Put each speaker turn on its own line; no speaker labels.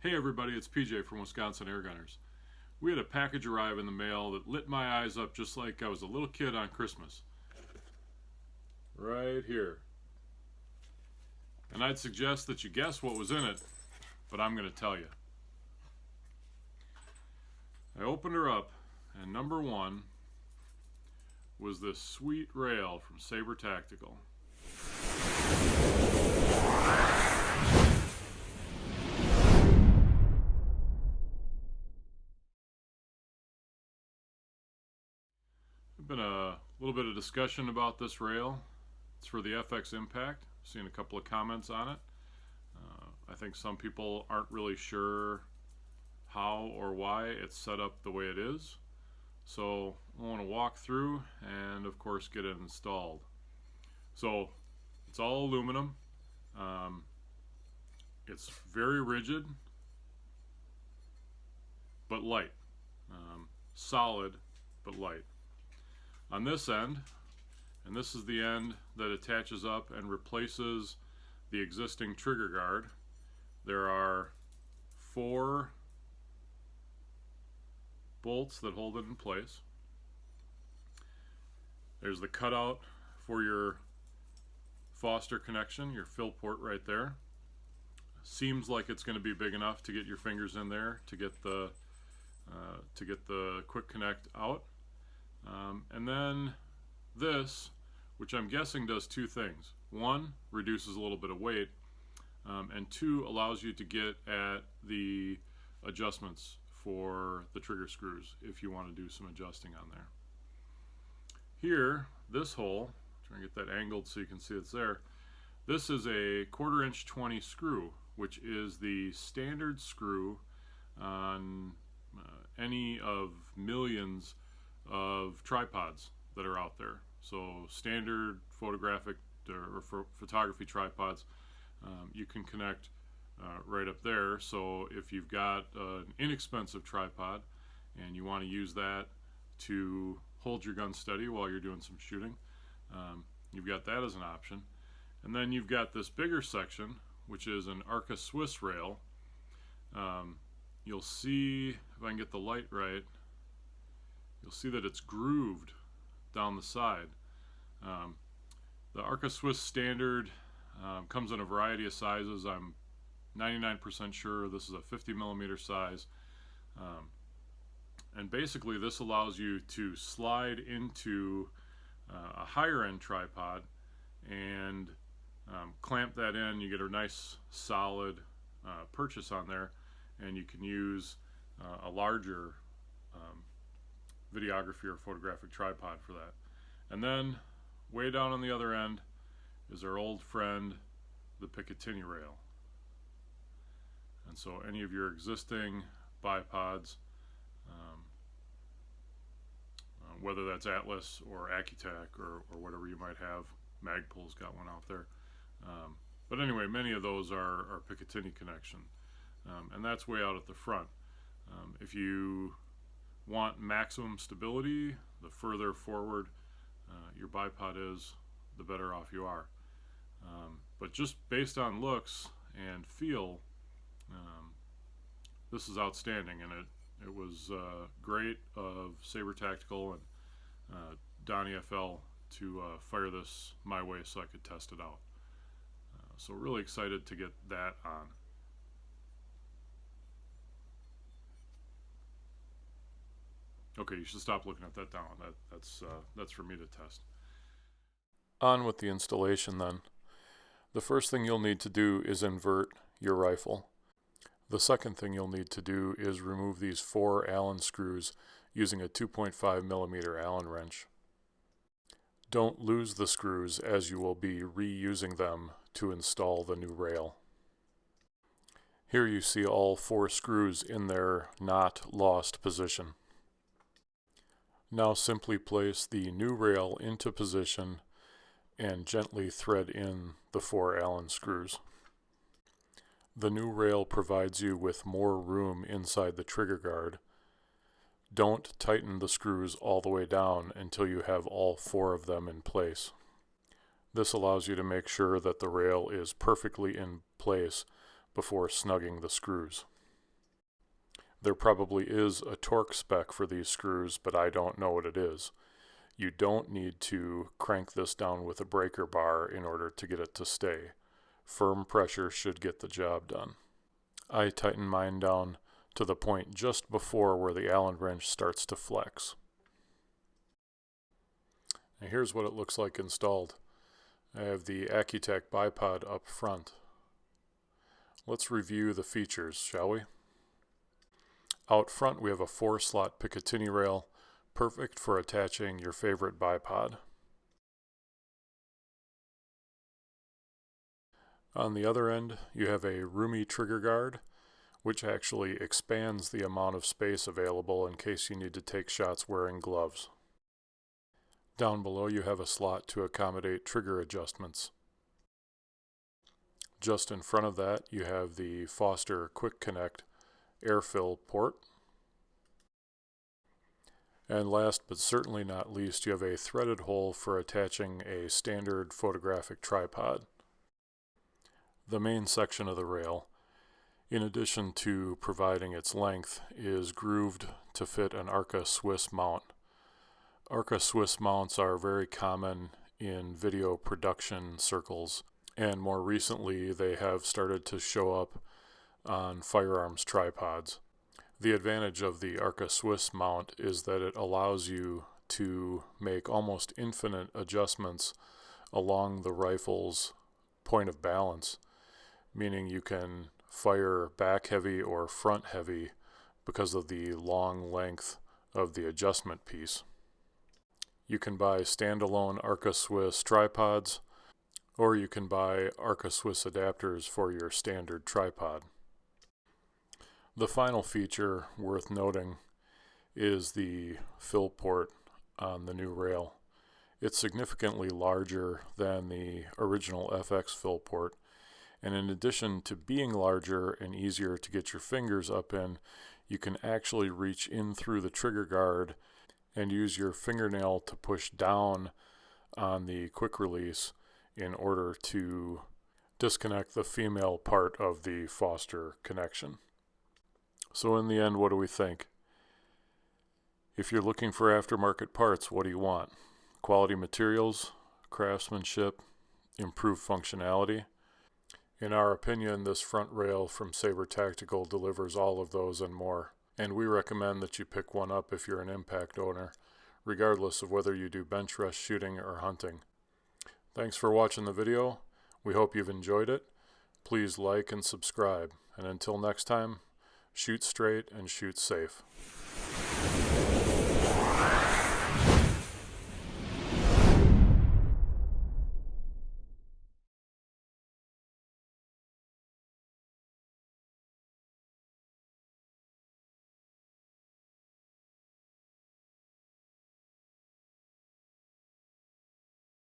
Hey everybody, it's PJ from Wisconsin AirGunners. We had a package arrive in the mail that lit my eyes up just like I was a little kid on Christmas. Right here. And I'd suggest that you guess what was in it, but I'm going to tell you. I opened her up, and number one was this sweet rail from Saber Tactical. There's been a little bit of discussion about this rail. It's for the FX Impact. I've seen a couple of comments on it. I think some people aren't really sure how or why it's set up the way it is. So I want to walk through and of course get it installed. So it's all aluminum. It's very rigid but light. Solid but light. On this end, and this is the end that attaches up and replaces the existing trigger guard, there are 4 bolts that hold it in place. There's the cutout for your Foster connection, your fill port right there. Seems like it's going to be big enough to get your fingers in there to get the quick connect out. And then this, which I'm guessing does 2 things. 1, reduces a little bit of weight, and 2, allows you to get at the adjustments for the trigger screws if you want to do some adjusting on there. Here, this hole, try and get that angled so you can see it's there. This is a 1/4 inch 20 screw, which is the standard screw on any of millions of tripods that are out there. So standard photographic or photography tripods, you can connect right up there. So if you've got an inexpensive tripod and you want to use that to hold your gun steady while you're doing some shooting, you've got that as an option. And then you've got this bigger section, which is an ARCA Swiss rail. You'll see, if I can get the light right, you'll see that it's grooved down the side. The ARCA Swiss standard comes in a variety of sizes. I'm 99% sure this is a 50 millimeter size. And basically this allows you to slide into a higher end tripod and clamp that in. You get a nice solid purchase on there, and you can use a larger videography or photographic tripod for that. And then way down on the other end is our old friend, the picatinny rail. And so any of your existing bipods, whether that's Atlas or Accutac or whatever you might have, Magpul's got one out there. But anyway, many of those are picatinny connection. And that's way out at the front. If you want maximum stability, the further forward your bipod is, the better off you are. But just based on looks and feel, this is outstanding, and it was great of Saber Tactical and Donnie FL to fire this my way so I could test it out. So really excited to get that on. Okay, you should stop looking at that down. That's for me to test. On with the installation then. The first thing you'll need to do is invert your rifle. The second thing you'll need to do is remove these 4 Allen screws using a 2.5 millimeter Allen wrench. Don't lose the screws, as you will be reusing them to install the new rail. Here you see all 4 screws in their not lost position. Now simply place the new rail into position and gently thread in the 4 Allen screws. The new rail provides you with more room inside the trigger guard. Don't tighten the screws all the way down until you have all 4 of them in place. This allows you to make sure that the rail is perfectly in place before snugging the screws. There probably is a torque spec for these screws, but I don't know what it is. You don't need to crank this down with a breaker bar in order to get it to stay. Firm pressure should get the job done. I tighten mine down to the point just before where the Allen wrench starts to flex. And here's what it looks like installed. I have the Accutech bipod up front. Let's review the features, shall we? Out front we have a 4-slot picatinny rail, perfect for attaching your favorite bipod. On the other end you have a roomy trigger guard, which actually expands the amount of space available in case you need to take shots wearing gloves. Down below you have a slot to accommodate trigger adjustments. Just in front of that you have the Foster Quick Connect air fill port. And last but certainly not least, you have a threaded hole for attaching a standard photographic tripod. The main section of the rail, in addition to providing its length, is grooved to fit an ARCA Swiss mount. ARCA Swiss mounts are very common in video production circles, and more recently they have started to show up on firearms tripods. The advantage of the ARCA Swiss mount is that it allows you to make almost infinite adjustments along the rifle's point of balance, meaning you can fire back heavy or front heavy because of the long length of the adjustment piece. You can buy standalone ARCA Swiss tripods, or you can buy ARCA Swiss adapters for your standard tripod. The final feature worth noting is the fill port on the new rail. It's significantly larger than the original FX fill port, and in addition to being larger and easier to get your fingers up in, you can actually reach in through the trigger guard and use your fingernail to push down on the quick release in order to disconnect the female part of the Foster connection. So in the end, what do we think? If you're looking for aftermarket parts, what do you want? Quality materials, craftsmanship, improved functionality? In our opinion, this front rail from Saber Tactical delivers all of those and more. And we recommend that you pick one up if you're an impact owner, regardless of whether you do bench rest shooting or hunting. Thanks for watching the video. We hope you've enjoyed it. Please like and subscribe. And until next time, shoot straight and shoot safe.